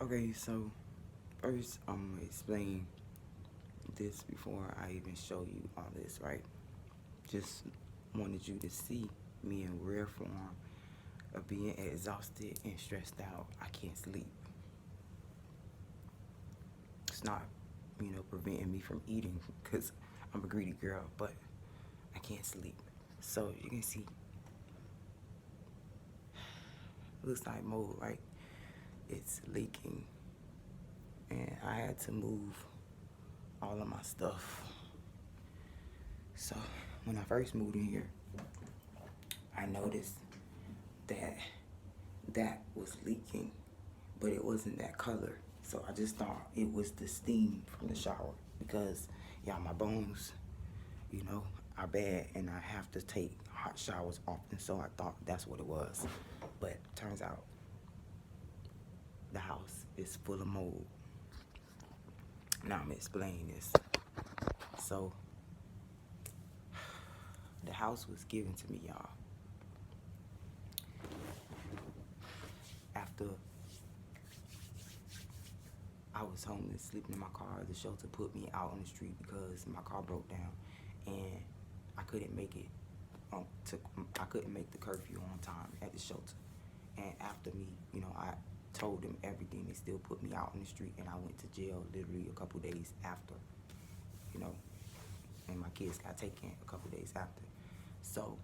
Okay, so first I'm gonna explain this before I even show you all this, right? Just wanted you to see me in rare form of being exhausted and stressed out. I can't sleep. It's not, preventing me from eating because I'm a greedy girl, but I can't sleep. So you can see, looks like mold, right? It's leaking, and I had to move all of my stuff. So when I first moved in here, I noticed that that was leaking, but it wasn't that color. So I just thought it was the steam from the shower because, my bones, are bad and I have to take hot showers often. So I thought that's what it was. But turns out the house is full of mold. Now I'm explaining this. So the house was given to me, y'all, after I was homeless, sleeping in my car. The shelter put me out on the street because my car broke down, and I couldn't make it. I couldn't make the curfew on time at the shelter. And after me, I told them everything. They still put me out on the street, and I went to jail literally a couple days after. And my kids got taken a couple days after. So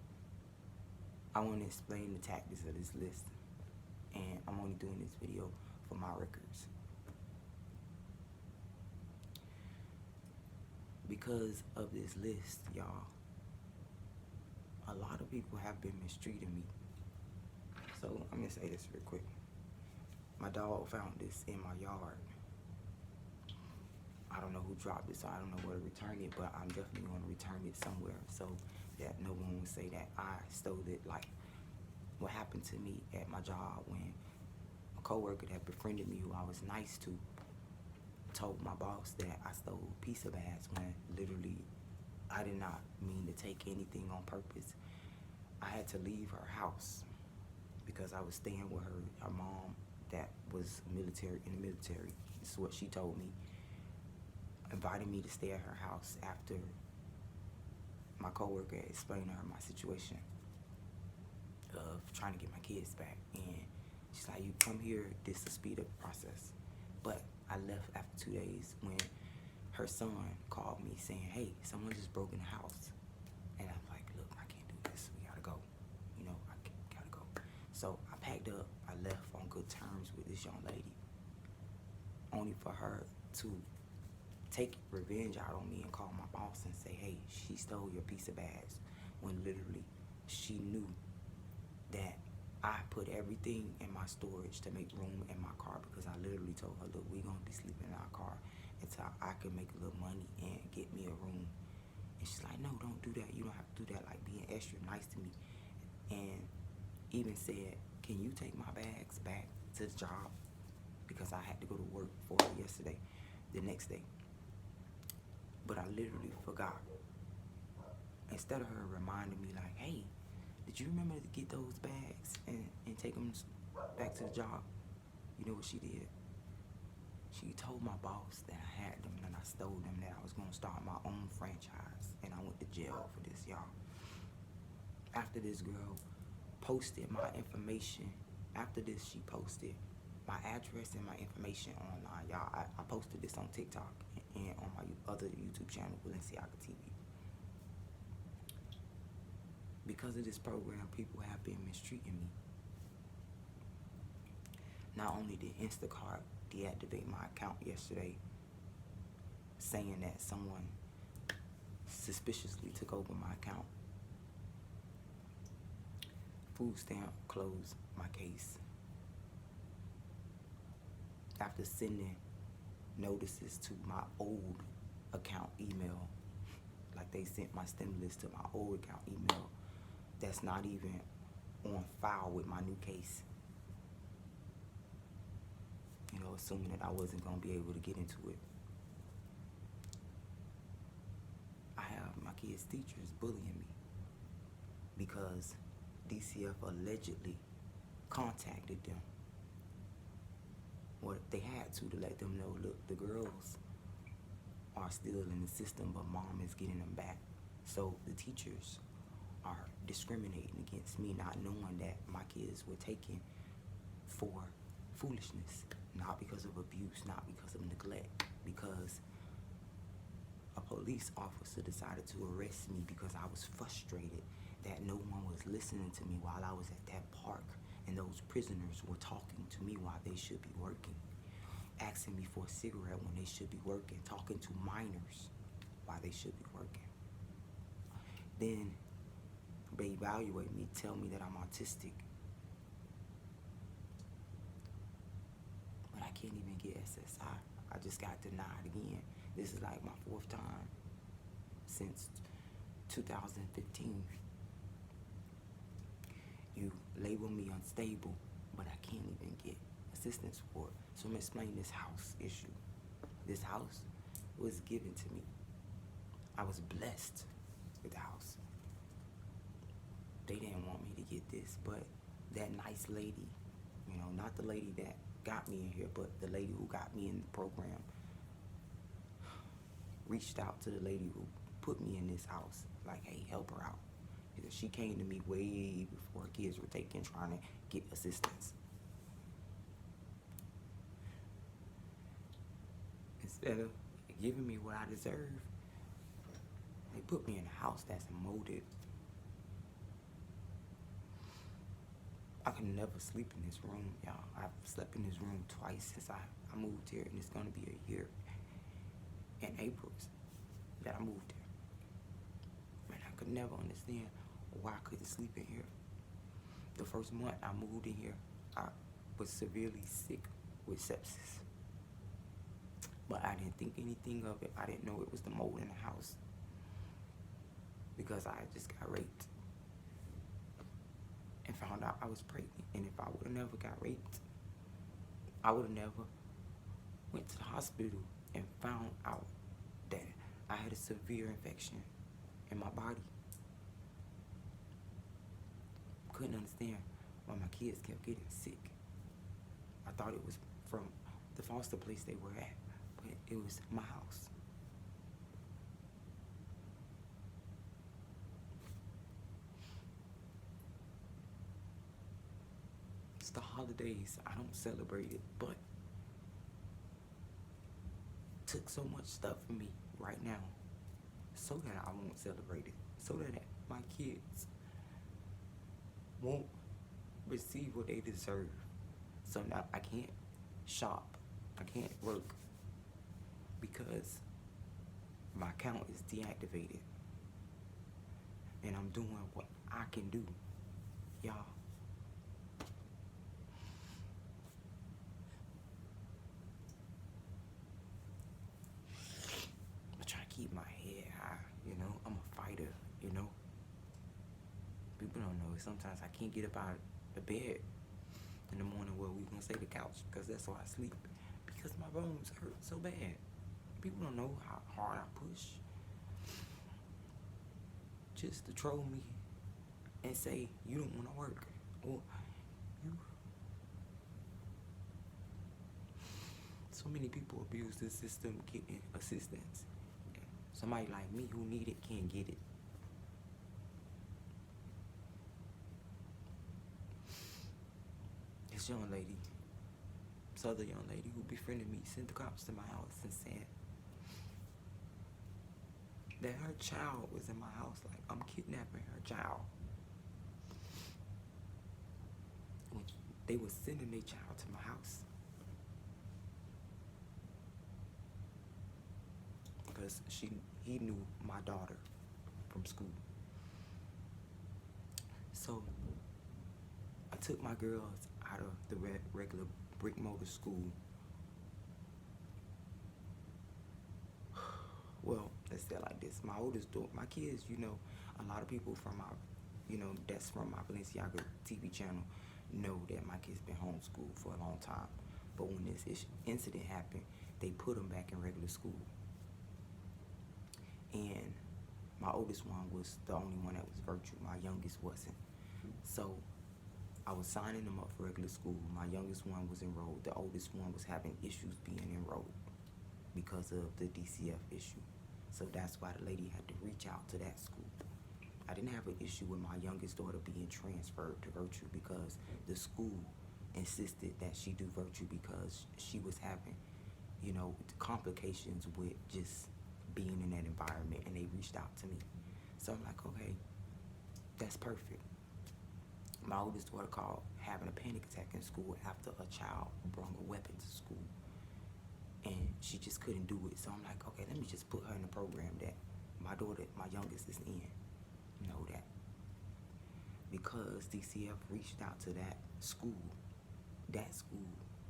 I want to explain the tactics of this list, and I'm only doing this video for my records. Because of this list, y'all, a lot of people have been mistreating me. So I'm gonna say this real quick. My dog found this in my yard. I don't know who dropped it, so I don't know where to return it, but I'm definitely gonna return it somewhere so that no one will say that I stole it, like what happened to me at my job when a coworker that befriended me, who I was nice to, told my boss that I stole pizza bags when literally I did not mean to take anything on purpose. I had to leave her house because I was staying with her mom that was in the military. This is what she told me. Invited me to stay at her house after my coworker explained to her my situation of trying to get my kids back. And she's like, you come here, this will speed up the process. But I left after 2 days when her son called me saying, hey, someone just broke in the house. And I'm like, look, I can't do this. We gotta go. I gotta go. So I packed up. I left on good terms with this young lady, only for her to take revenge out on me and call my boss and say, hey, she stole your piece of bags, when literally she knew that I put everything in my storage to make room in my car, because I literally told her, look, we're gonna be sleeping in our car until I can make a little money and get me a room. And she's like, no, don't do that. You don't have to do that, like being extra nice to me. And even said, can you take my bags back to the job? Because I had to go to work for her the next day. But I literally forgot. Instead of her reminding me like, hey, did you remember to get those bags and take them back to the job? You know what she did? She told my boss that I had them and I stole them, that I was going to start my own franchise. And I went to jail for this, y'all. After this girl posted my information, after this she posted my address and my information online, y'all. I posted this on TikTok and on my other YouTube channel, Gangstalking TV. Because of this program, people have been mistreating me. Not only did Instacart deactivate my account yesterday, saying that someone suspiciously took over my account, Food Stamp closed my case after sending notices to my old account email. Like they sent my stimulus to my old account email that's not even on file with my new case. Assuming that I wasn't going to be able to get into it. I have my kids' teachers bullying me because DCF allegedly contacted them. What they had to let them know, look, the girls are still in the system, but mom is getting them back. So the teachers are discriminating against me, not knowing that my kids were taken for foolishness, not because of abuse, not because of neglect, because a police officer decided to arrest me because I was frustrated that no one was listening to me while I was at that park, and those prisoners were talking to me while they should be working, asking me for a cigarette when they should be working, talking to minors while they should be working. Then they evaluate me, tell me that I'm autistic, but I can't even get SSI. I just got denied again. This is like my 4th time since 2015. You label me unstable, but I can't even get assistance for it. So I'm gonna explain this house issue. This house was given to me. I was blessed with the house. They didn't want me to get this, but that nice lady, you know, not the lady that got me in here, but the lady who got me in the program, reached out to the lady who put me in this house, like, hey, help her out. Because she came to me way before her kids were taken, trying to get assistance. Instead of giving me what I deserve, they put me in a house that's molded. I can never sleep in this room, y'all. I've slept in this room twice since I moved here, and it's gonna be a year in April that I moved here. Man, I could never understand why I couldn't sleep in here. The first month I moved in here, I was severely sick with sepsis. But I didn't think anything of it. I didn't know it was the mold in the house, because I just got raped and found out I was pregnant. And if I would have never got raped, I would have never went to the hospital and found out that I had a severe infection in my body. Couldn't understand why my kids kept getting sick. I thought it was from the foster place they were at, but it was my house. It's the holidays. I don't celebrate it, but took so much stuff from me right now so that I won't celebrate it, so that my kids won't receive what they deserve. So now I can't shop, I can't work, because my account is deactivated, and I'm doing what I can do, y'all. I'm trying to keep my head high, you know. I'm a fighter, you know. People don't know it. Sometimes I can't get up out of the bed in the morning. Well, we gonna say the couch, because that's where I sleep, because my bones hurt so bad. People don't know how hard I push just to troll me and say you don't want to work, or you. So many people abuse the system getting assistance. Somebody like me who need it can't get it. This young lady, this other young lady who befriended me, sent the cops to my house and said that her child was in my house, like I'm kidnapping her child. When they were sending their child to my house, because he knew my daughter from school. So I took my girls out of the regular brick motor school. Well, let's say it like this. My oldest daughter, my kids, you know, a lot of people from my, you know, that's from my Balenciaga TV channel know that my kids been homeschooled for a long time. But when this incident happened, they put them back in regular school. And my oldest one was the only one that was virtual. My youngest wasn't. So I was signing them up for regular school. My youngest one was enrolled. The oldest one was having issues being enrolled because of the DCF issue. So that's why the lady had to reach out to that school. I didn't have an issue with my youngest daughter being transferred to virtual because the school insisted that she do virtual because she was having, complications with just being in that environment, and they reached out to me. So I'm like, okay, that's perfect. My oldest daughter called having a panic attack in school after a child brought a weapon to school, and she just couldn't do it. So I'm like, okay, let me just put her in a program that my youngest is in. That because DCF reached out to that school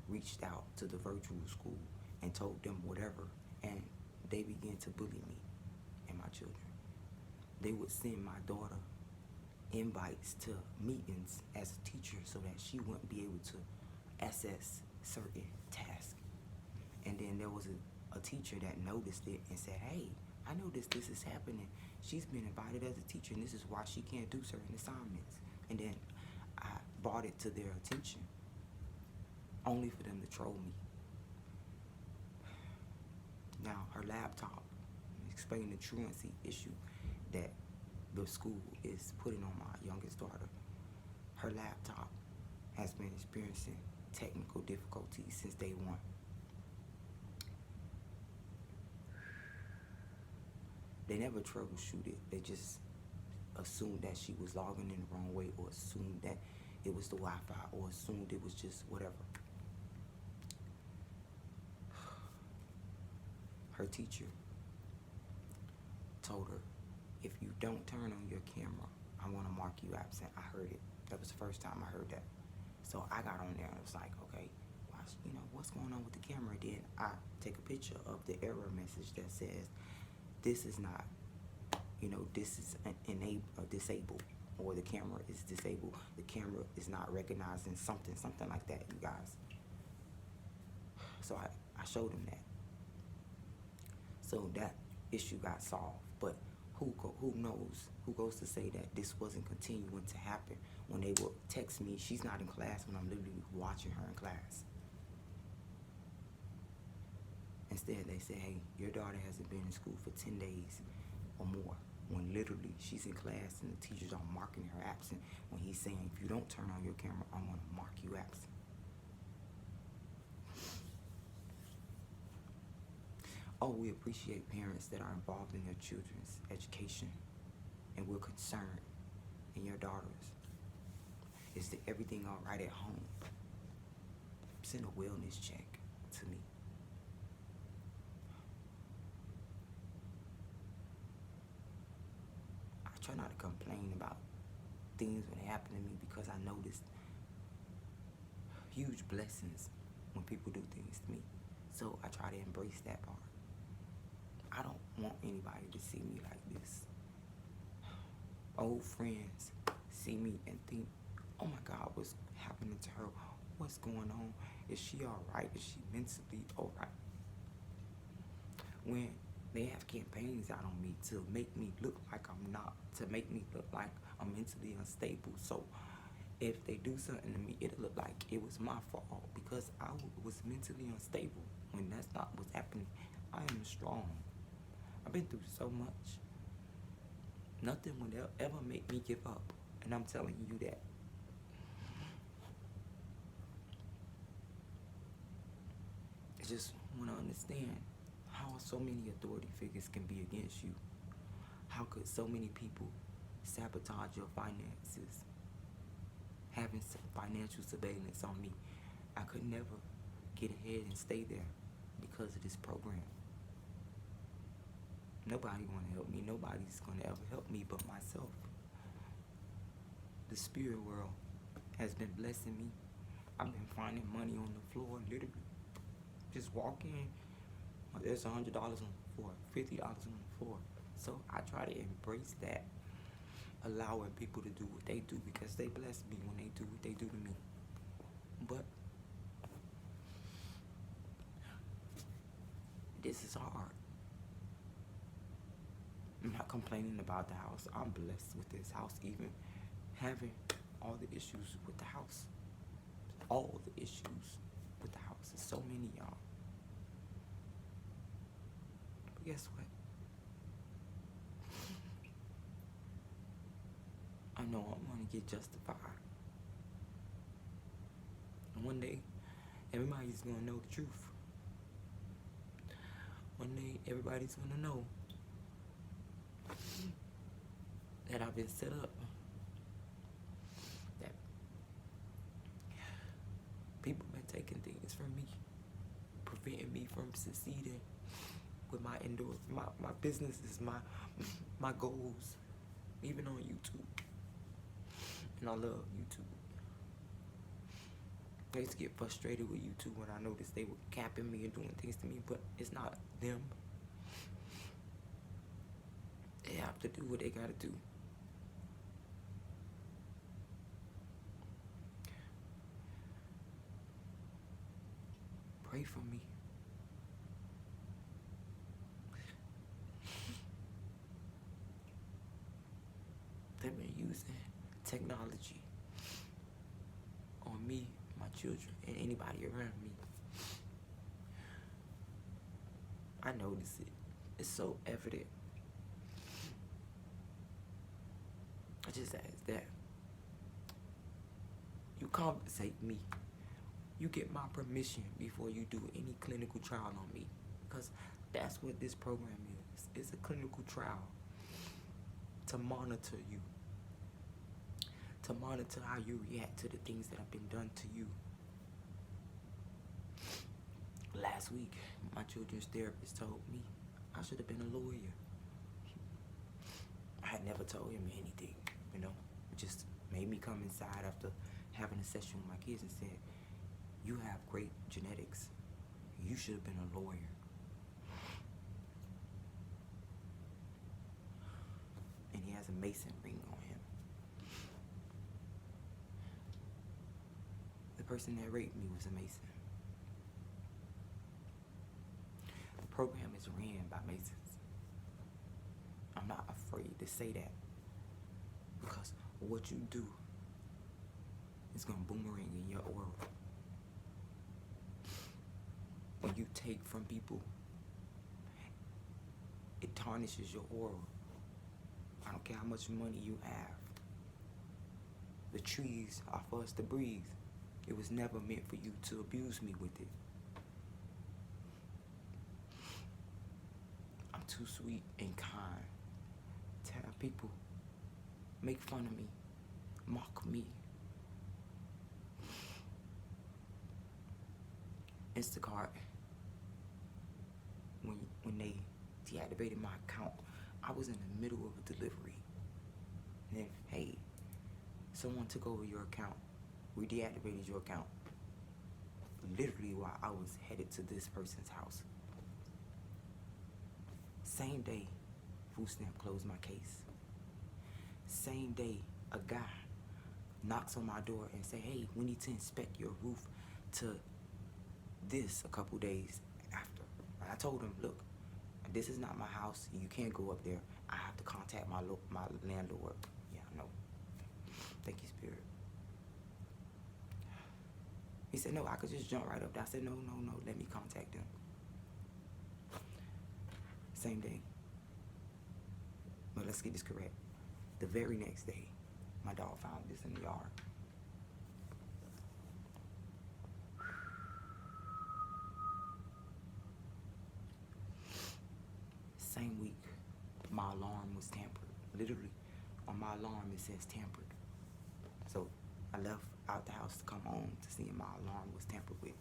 reached out to the virtual school and told them whatever, and they began to bully me and my children. They would send my daughter invites to meetings as a teacher so that she wouldn't be able to access certain tasks. And then there was a teacher that noticed it and said, hey, I noticed this is happening. She's been invited as a teacher, and this is why she can't do certain assignments. And then I brought it to their attention, only for them to troll me. Now, her laptop, explaining the truancy issue that the school is putting on my youngest daughter. Her laptop has been experiencing technical difficulties since day one. They never troubleshoot it. They just assumed that she was logging in the wrong way, or assumed that it was the Wi-Fi, or assumed it was just whatever. Her teacher told her, if you don't turn on your camera, I'm gonna mark you absent. I heard it. That was the first time I heard that. So I got on there and was like, okay, what's going on with the camera? Then I take a picture of the error message that says, this is not, this is disabled, or the camera is disabled. The camera is not recognizing something like that, you guys. So I showed them that. So that issue got solved. But who knows? Who goes to say that this wasn't continuing to happen when they would text me, she's not in class, when I'm literally watching her in class. Instead, they say, hey, your daughter hasn't been in school for 10 days or more, when literally she's in class and the teachers are marking her absent, when he's saying, if you don't turn on your camera, I'm going to mark you absent. Oh, we appreciate parents that are involved in their children's education, and we're concerned in your daughters. Is everything all right at home? Send a wellness check to me. I try not to complain about things when they happen to me, because I noticed huge blessings when people do things to me. So I try to embrace that part. I don't want anybody to see me like this. Old friends see me and think, oh my God, what's happening to her? What's going on? Is she all right? Is she mentally all right? When they have campaigns out on me to make me look like I'm not, to make me look like I'm mentally unstable. So if they do something to me, it'll look like it was my fault because I was mentally unstable, when that's not what's happening. I am strong. I've been through so much. Nothing will ever make me give up. And I'm telling you that. I just want to understand how so many authority figures can be against you. How could so many people sabotage your finances, having some financial surveillance on me? I could never get ahead and stay there because of this program. Nobody want to help me. Nobody's going to ever help me but myself. The spirit world has been blessing me. I've been finding money on the floor, literally. Just walk in, there's $100 on the floor, $50 on the floor. So I try to embrace that, allowing people to do what they do, because they bless me when they do what they do to me. But this is hard. I'm not complaining about the house. I'm blessed with this house, even having all the issues with the house. All the issues with the house. There's so many, y'all. But guess what? I know I'm gonna get justified. And one day, everybody's gonna know the truth. One day, everybody's gonna know that I've been set up. That people been taking things from me, preventing me from succeeding with my businesses, my goals, even on YouTube. And I love YouTube. I used to get frustrated with YouTube when I noticed they were capping me and doing things to me, but it's not them. They have to do what they gotta do. Pray for me. They've been using technology on me, my children, and anybody around me. I notice it. It's so evident. I just ask that you compensate me. You get my permission before you do any clinical trial on me. Because that's what this program is. It's a clinical trial to monitor you. To monitor how you react to the things that have been done to you. Last week, my children's therapist told me I should have been a lawyer. I had never told him anything, you know. It just made me come inside after having a session with my kids and said, you have great genetics. You should have been a lawyer. And he has a Mason ring on him. The person that raped me was a Mason. The program is ran by Masons. I'm not afraid to say that, because what you do is gonna boomerang in your aura. When you take from people, it tarnishes your aura. I don't care how much money you have. The trees are for us to breathe. It was never meant for you to abuse me with it. I'm too sweet and kind to have people make fun of me, mock me. Instacart, when they deactivated my account, I was in the middle of a delivery. And then, hey, someone took over your account. We deactivated your account. Literally while I was headed to this person's house. Same day, Food Stamp closed my case. Same day, a guy knocks on my door and say, hey, we need to inspect your roof to this a couple days after. And I told him, look, this is not my house. You can't go up there. I have to contact my landlord. Yeah, I know. Thank you, Spirit. He said, no, I could just jump right up there. I said, no, let me contact them. Same day. But let's get this correct. The very next day, my dog found this in the yard. Same week, my alarm was tampered. Literally, on my alarm it says tampered. So I left out the house to come home to see my alarm was tampered with.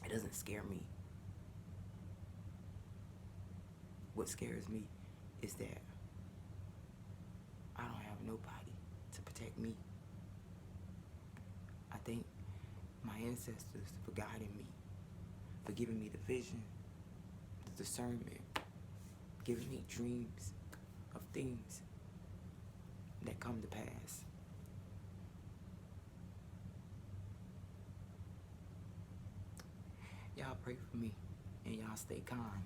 It doesn't scare me. What scares me is that I don't have nobody to protect me. I thank my ancestors for guiding me, for giving me the vision, the discernment, giving me dreams of things that come to pass. Y'all pray for me and y'all stay calm.